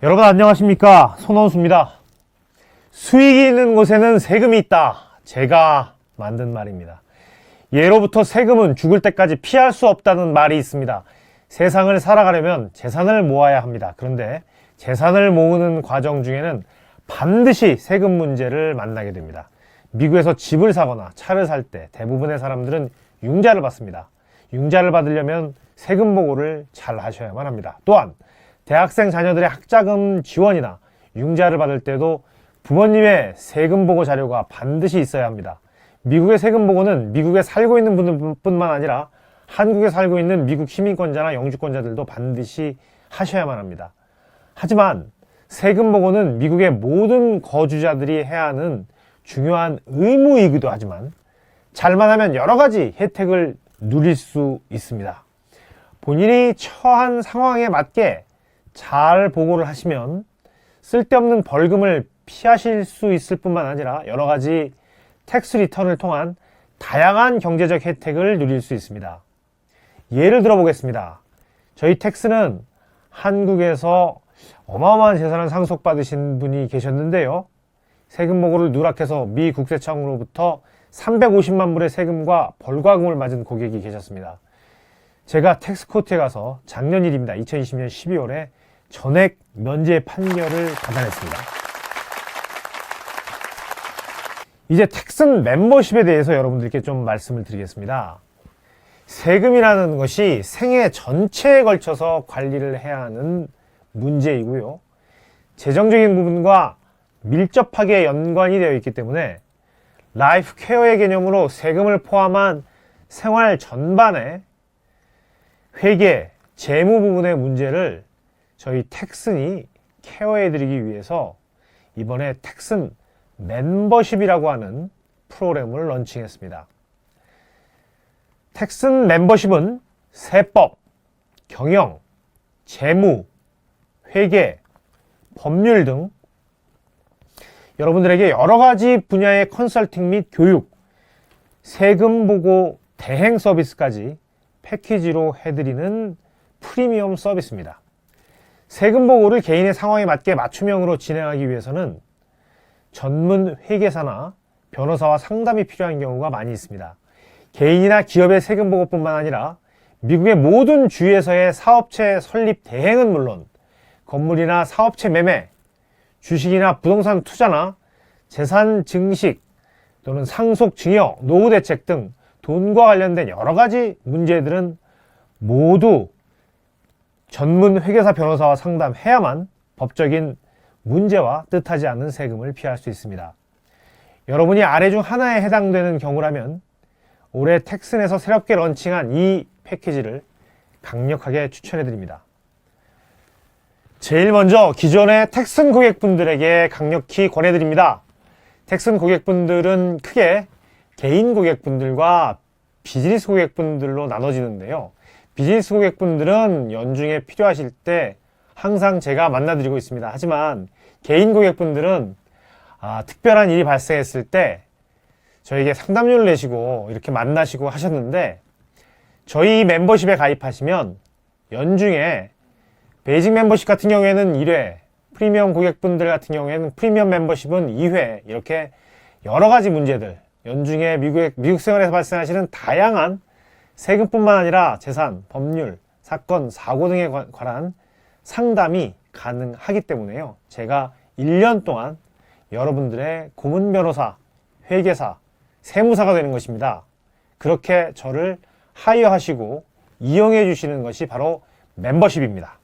여러분 안녕하십니까, 손원수입니다. 수익이 있는 곳에는 세금이 있다, 제가 만든 말입니다. 예로부터 세금은 죽을 때까지 피할 수 없다는 말이 있습니다. 세상을 살아가려면 재산을 모아야 합니다. 그런데 재산을 모으는 과정 중에는 반드시 세금 문제를 만나게 됩니다. 미국에서 집을 사거나 차를 살 때 대부분의 사람들은 융자를 받습니다. 융자를 받으려면 세금 보고를 잘 하셔야만 합니다. 또한 대학생 자녀들의 학자금 지원이나 융자를 받을 때도 부모님의 세금 보고 자료가 반드시 있어야 합니다. 미국의 세금 보고는 미국에 살고 있는 분들뿐만 아니라 한국에 살고 있는 미국 시민권자나 영주권자들도 반드시 하셔야만 합니다. 하지만 세금 보고는 미국의 모든 거주자들이 해야 하는 중요한 의무이기도 하지만 잘만 하면 여러 가지 혜택을 누릴 수 있습니다. 본인이 처한 상황에 맞게 잘 보고를 하시면 쓸데없는 벌금을 피하실 수 있을 뿐만 아니라 여러 가지 텍스 리턴을 통한 다양한 경제적 혜택을 누릴 수 있습니다. 예를 들어 보겠습니다. 저희 텍스는 한국에서 어마어마한 재산을 상속받으신 분이 계셨는데요. 세금 보고를 누락해서 미 국세청으로부터 350만 불의 세금과 벌과금을 맞은 고객이 계셨습니다. 제가 텍스코트에 가서 작년 일입니다. 2020년 12월에 전액 면제 판결을 받아냈습니다. 이제 텍슨 멤버십에 대해서 여러분들께 좀 말씀을 드리겠습니다. 세금이라는 것이 생애 전체에 걸쳐서 관리를 해야 하는 문제이고요. 재정적인 부분과 밀접하게 연관이 되어 있기 때문에 라이프 케어의 개념으로 세금을 포함한 생활 전반의 회계, 재무 부분의 문제를 저희 텍슨이 케어해드리기 위해서 이번에 텍슨 멤버십이라고 하는 프로그램을 런칭했습니다. 텍슨 멤버십은 세법, 경영, 재무, 회계, 법률 등 여러분들에게 여러 가지 분야의 컨설팅 및 교육, 세금 보고 대행 서비스까지 패키지로 해드리는 프리미엄 서비스입니다. 세금 보고를 개인의 상황에 맞게 맞춤형으로 진행하기 위해서는 전문 회계사나 변호사와 상담이 필요한 경우가 많이 있습니다. 개인이나 기업의 세금 보고뿐만 아니라 미국의 모든 주에서의 사업체 설립 대행은 물론 건물이나 사업체 매매, 주식이나 부동산 투자나 재산 증식 또는 상속 증여, 노후 대책 등 돈과 관련된 여러 가지 문제들은 모두 전문 회계사 변호사와 상담해야만 법적인 문제와 뜻하지 않는 세금을 피할 수 있습니다. 여러분이 아래 중 하나에 해당되는 경우라면 올해 텍슨에서 새롭게 런칭한 이 패키지를 강력하게 추천해 드립니다. 제일 먼저 기존의 텍슨 고객분들에게 강력히 권해드립니다. 텍슨 고객분들은 크게 개인 고객분들과 비즈니스 고객분들로 나눠지는데요. 비즈니스 고객분들은 연중에 필요하실 때 항상 제가 만나드리고 있습니다. 하지만 개인 고객분들은 특별한 일이 발생했을 때 저에게 상담료를 내시고 이렇게 만나시고 하셨는데 저희 멤버십에 가입하시면 연중에 베이직 멤버십 같은 경우에는 1회, 프리미엄 고객분들 같은 경우에는 프리미엄 멤버십은 2회 이렇게 여러 가지 문제들 연중에 미국 생활에서 발생하시는 다양한 세금뿐만 아니라 재산, 법률, 사건, 사고 등에 관한 상담이 가능하기 때문에요. 제가 1년 동안 여러분들의 고문 변호사, 회계사, 세무사가 되는 것입니다. 그렇게 저를 하이어하시고 이용해 주시는 것이 바로 멤버십입니다.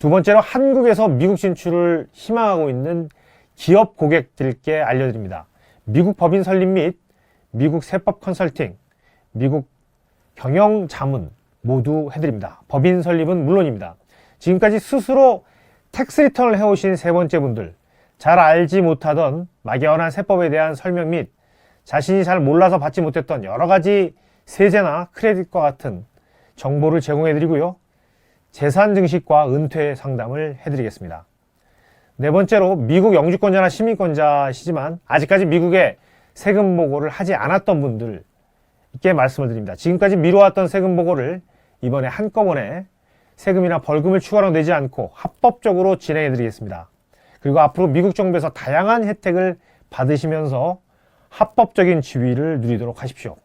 두 번째로 한국에서 미국 진출을 희망하고 있는 기업 고객들께 알려드립니다. 미국 법인 설립 및 미국 세법 컨설팅, 미국 경영 자문 모두 해드립니다. 법인 설립은 물론입니다. 지금까지 스스로 텍스 리턴을 해오신 세 번째 분들, 잘 알지 못하던 막연한 세법에 대한 설명 및 자신이 잘 몰라서 받지 못했던 여러 가지 세제나 크레딧과 같은 정보를 제공해드리고요. 재산 증식과 은퇴 상담을 해드리겠습니다. 네 번째로 미국 영주권자나 시민권자시지만 아직까지 미국에 세금 보고를 하지 않았던 분들께 말씀을 드립니다. 지금까지 미뤄왔던 세금 보고를 이번에 한꺼번에 세금이나 벌금을 추가로 내지 않고 합법적으로 진행해 드리겠습니다. 그리고 앞으로 미국 정부에서 다양한 혜택을 받으시면서 합법적인 지위를 누리도록 하십시오.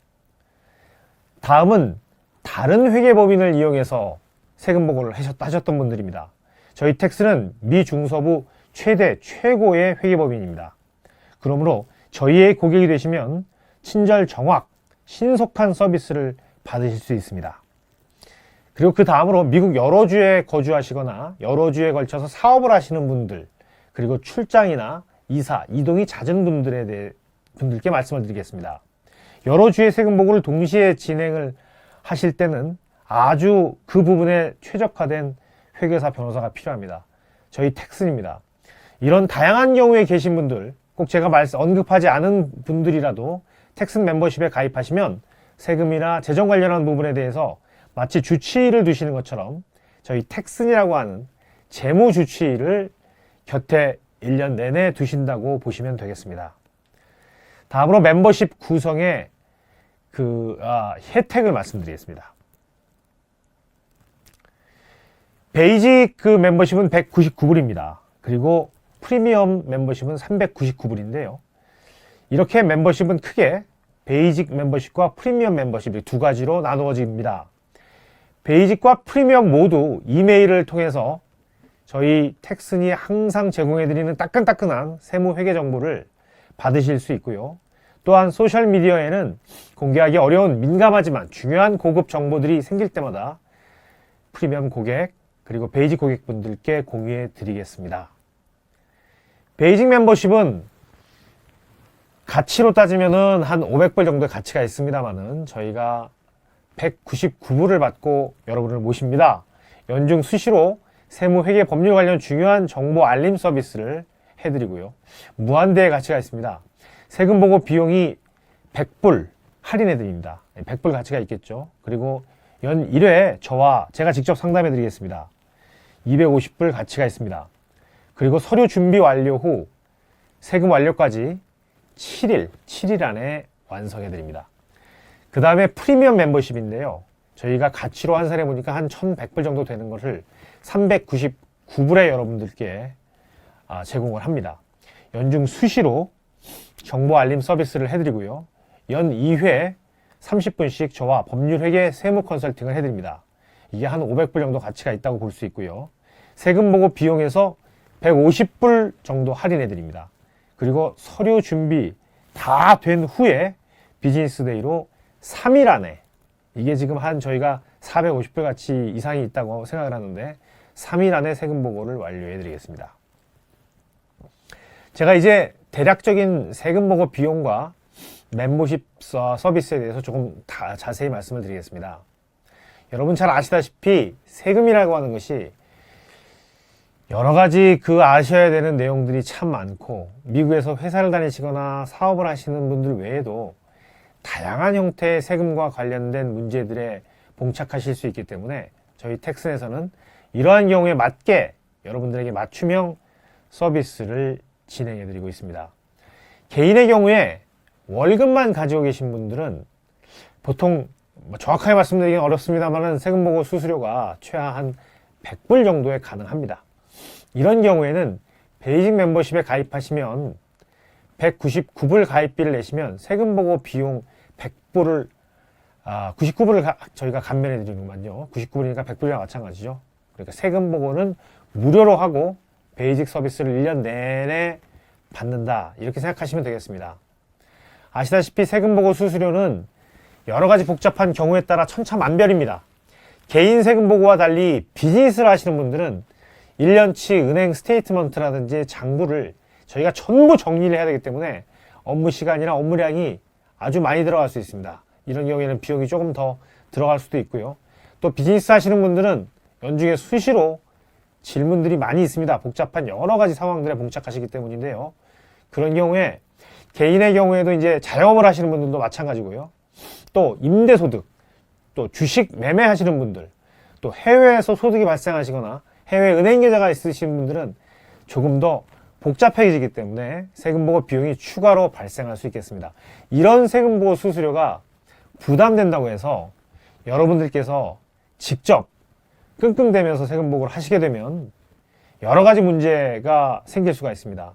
다음은 다른 회계법인을 이용해서 세금 보고를 하셨던 분들입니다. 저희 텍스는 미 중서부 최고의 회계법인입니다. 그러므로 저희의 고객이 되시면 친절 정확, 신속한 서비스를 받으실 수 있습니다. 그리고 그 다음으로 미국 여러 주에 거주하시거나 여러 주에 걸쳐서 사업을 하시는 분들, 그리고 출장이나 이사, 이동이 잦은 분들께 말씀을 드리겠습니다. 여러 주의 세금 보고를 동시에 진행을 하실 때는 아주 그 부분에 최적화된 회계사 변호사가 필요합니다. 저희 텍슨입니다. 이런 다양한 경우에 계신 분들, 꼭 제가 언급하지 않은 분들이라도 텍슨 멤버십에 가입하시면 세금이나 재정 관련한 부분에 대해서 마치 주치의를 두시는 것처럼 저희 텍슨이라고 하는 재무 주치의를 곁에 1년 내내 두신다고 보시면 되겠습니다. 다음으로 멤버십 구성의 혜택을 말씀드리겠습니다. 베이직 멤버십은 199불입니다. 그리고 프리미엄 멤버십은 399불인데요. 이렇게 멤버십은 크게 베이직 멤버십과 프리미엄 멤버십이 두 가지로 나누어집니다. 베이직과 프리미엄 모두 이메일을 통해서 저희 텍슨이 항상 제공해드리는 따끈따끈한 세무회계 정보를 받으실 수 있고요. 또한 소셜미디어에는 공개하기 어려운 민감하지만 중요한 고급 정보들이 생길 때마다 프리미엄 고객 그리고 베이직 고객분들께 공유해 드리겠습니다. 베이직 멤버십은 가치로 따지면은 한 500불 정도의 가치가 있습니다만은 저희가 199불을 받고 여러분을 모십니다. 연중 수시로 세무, 회계, 법률 관련 중요한 정보 알림 서비스를 해드리고요. 무한대의 가치가 있습니다. 세금 보고 비용이 100불 할인해드립니다. 100불 가치가 있겠죠. 그리고 연 1회 제가 직접 상담해드리겠습니다. 250불 가치가 있습니다. 그리고 서류 준비 완료 후 세금 완료까지 7일 안에 완성해드립니다. 그 다음에 프리미엄 멤버십인데요. 저희가 가치로 환산해 보니까 한 1100불 정도 되는 것을 399불에 여러분들께 제공을 합니다. 연중 수시로 정보 알림 서비스를 해드리고요. 연 2회 30분씩 저와 법률회계 세무 컨설팅을 해드립니다. 이게 한 500불 정도 가치가 있다고 볼 수 있고요. 세금 보고 비용에서 150불 정도 할인해드립니다. 그리고 서류 준비 다 된 후에 비즈니스 데이로 3일 안에 이게 지금 한 저희가 450불 가치 이상이 있다고 생각을 하는데 3일 안에 세금 보고를 완료해 드리겠습니다. 제가 이제 대략적인 세금 보고 비용과 멤버십 서비스에 대해서 조금 자세히 말씀을 드리겠습니다. 여러분 잘 아시다시피 세금이라고 하는 것이 여러 가지 아셔야 되는 내용들이 참 많고 미국에서 회사를 다니시거나 사업을 하시는 분들 외에도 다양한 형태의 세금과 관련된 문제들에 봉착하실 수 있기 때문에 저희 텍슨에서는 이러한 경우에 맞게 여러분들에게 맞춤형 서비스를 진행해 드리고 있습니다. 개인의 경우에 월급만 가지고 계신 분들은 보통 정확하게 말씀드리기는 어렵습니다만 세금 보고 수수료가 최하 한 100불 정도에 가능합니다. 이런 경우에는 베이직 멤버십에 가입하시면 199불 가입비를 내시면 세금 보고 비용 100불을 99불을 저희가 감면해 드리는군요. 99불이니까 100불이랑 마찬가지죠. 그러니까 세금 보고는 무료로 하고 베이직 서비스를 1년 내내 받는다. 이렇게 생각하시면 되겠습니다. 아시다시피 세금 보고 수수료는 여러 가지 복잡한 경우에 따라 천차만별입니다. 개인 세금 보고와 달리 비즈니스를 하시는 분들은 1년치 은행 스테이트먼트라든지 장부를 저희가 전부 정리를 해야 되기 때문에 업무 시간이나 업무량이 아주 많이 들어갈 수 있습니다. 이런 경우에는 비용이 조금 더 들어갈 수도 있고요. 또 비즈니스 하시는 분들은 연중에 수시로 질문들이 많이 있습니다. 복잡한 여러 가지 상황들에 봉착하시기 때문인데요. 그런 경우에 개인의 경우에도 이제 자영업을 하시는 분들도 마찬가지고요. 또 임대소득, 또 주식 매매하시는 분들, 또 해외에서 소득이 발생하시거나 해외 은행 계좌가 있으신 분들은 조금 더 복잡해지기 때문에 세금보고 비용이 추가로 발생할 수 있겠습니다. 이런 세금보고 수수료가 부담된다고 해서 여러분들께서 직접 끙끙대면서 세금 보고를 하시게 되면 여러 가지 문제가 생길 수가 있습니다.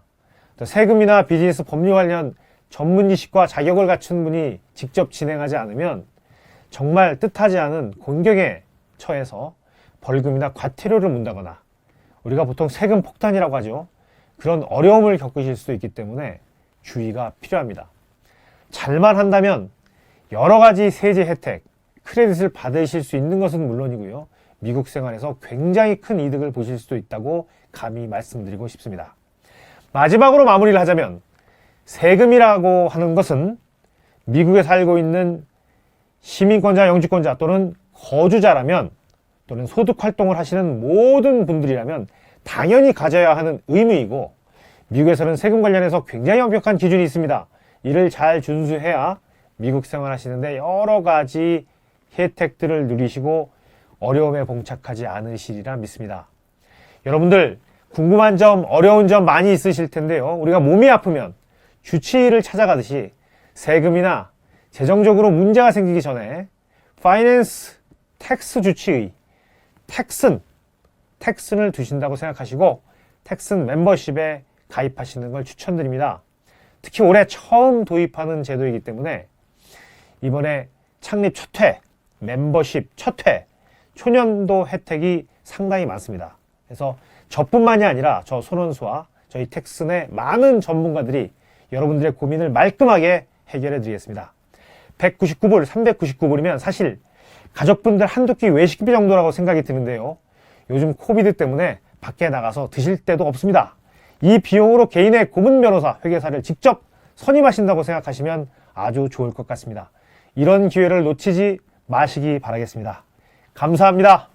세금이나 비즈니스 법률 관련 전문 지식과 자격을 갖춘 분이 직접 진행하지 않으면 정말 뜻하지 않은 곤경에 처해서 벌금이나 과태료를 문다거나 우리가 보통 세금 폭탄이라고 하죠. 그런 어려움을 겪으실 수도 있기 때문에 주의가 필요합니다. 잘만 한다면 여러 가지 세제 혜택, 크레딧을 받으실 수 있는 것은 물론이고요. 미국 생활에서 굉장히 큰 이득을 보실 수도 있다고 감히 말씀드리고 싶습니다. 마지막으로 마무리를 하자면 세금이라고 하는 것은 미국에 살고 있는 시민권자, 영주권자 또는 거주자라면 또는 소득 활동을 하시는 모든 분들이라면 당연히 가져야 하는 의무이고 미국에서는 세금 관련해서 굉장히 완벽한 기준이 있습니다. 이를 잘 준수해야 미국 생활하시는데 여러 가지 혜택들을 누리시고 어려움에 봉착하지 않으시리라 믿습니다. 여러분들 궁금한 점, 어려운 점 많이 있으실 텐데요. 우리가 몸이 아프면 주치의를 찾아가듯이 세금이나 재정적으로 문제가 생기기 전에 파이낸스 텍스 주치의, 텍슨을 두신다고 생각하시고 텍슨 멤버십에 가입하시는 걸 추천드립니다. 특히 올해 처음 도입하는 제도이기 때문에 이번에 창립 첫 회, 멤버십 첫 회, 초년도 혜택이 상당히 많습니다. 그래서 저뿐만이 아니라 저 손원수와 저희 텍슨의 많은 전문가들이 여러분들의 고민을 말끔하게 해결해 드리겠습니다. 199불, 399불이면 사실 가족분들 한두 끼 외식비 정도라고 생각이 드는데요. 요즘 코비드 때문에 밖에 나가서 드실 데도 없습니다. 이 비용으로 개인의 고문 변호사, 회계사를 직접 선임하신다고 생각하시면 아주 좋을 것 같습니다. 이런 기회를 놓치지 마시기 바라겠습니다. 감사합니다.